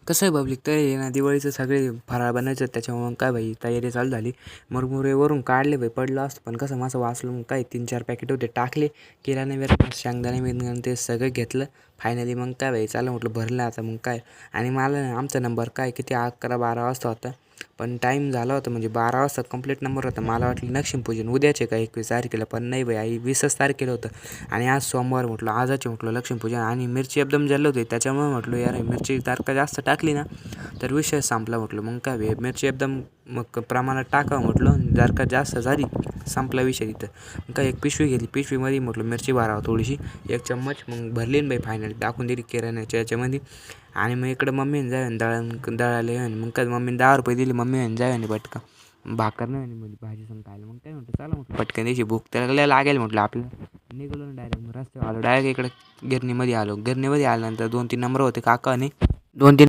कसं आहे पब्लिक तर आहे ना, दिवाळीचं सगळे फराळ बनायचं त्याच्यामुळं काय भाई तयारी चालू झाली. मुरमुरेवरून काढले भाई, पडलं असतं पण कसं माझं वाचलं. मग काय 3-4 पॅकेट होते टाकले, किराणा बिराणा शेंगदाणे बिंगदाणे ते सगळं घेतलं. फायनली मग काय भाई चाललं म्हटलं भरलं आता मग काय. आणि मला आमचा नंबर काय किती 11-12 वाजता होता, पण टाईम झाला होता म्हणजे 12 वाजता कंप्लीट नंबर होता. मला वाटलं लक्ष्मीपूजन उद्याचे का 21 तारखेला, पण नाही भाई आई 20च तारखेला होतं. आणि आज सोमवार म्हटलं आजचे म्हटलं लक्ष्मीपूजन, आणि मिरची एकदम जल्ल होती त्याच्यामुळे म्हटलं यार मिरची तारखा जास्त टाकली ना तर विषय संपला म्हटलं. मग काय भाई मिरची एकदम मग प्रमाणात टाकावं म्हटलं, जर का जास्त झाली संपला विषय तिथं. मग काय एक पिशवी घेतली, पिशवीमध्ये म्हटलं मिरची भरावं थोडीशी, 1 चम्मच. मग भरली ना भाई फायनली, टाकून दिली किराण्याच्या याच्यामध्ये. आणि मग इकडं मम्मीने जाय दळाले. आणि मग काय मम्मीने 10 रुपये दिले, मम्मी जाय आणि पटका भाकर नाही आणि म्हणजे भाजी संग खायला. मग काय म्हटलं चला म्हटलं पटकन द्यायची भूक त्याला लागेल म्हटलं आपल्याला. निघालो ना डायरेक्ट मग रस्त्यावर आलो, डायरेक्ट इकडे गिरणीमध्ये आलो. गिरणीमध्ये आल्यानंतर 2-3 नंबर होते काका आणि 2-3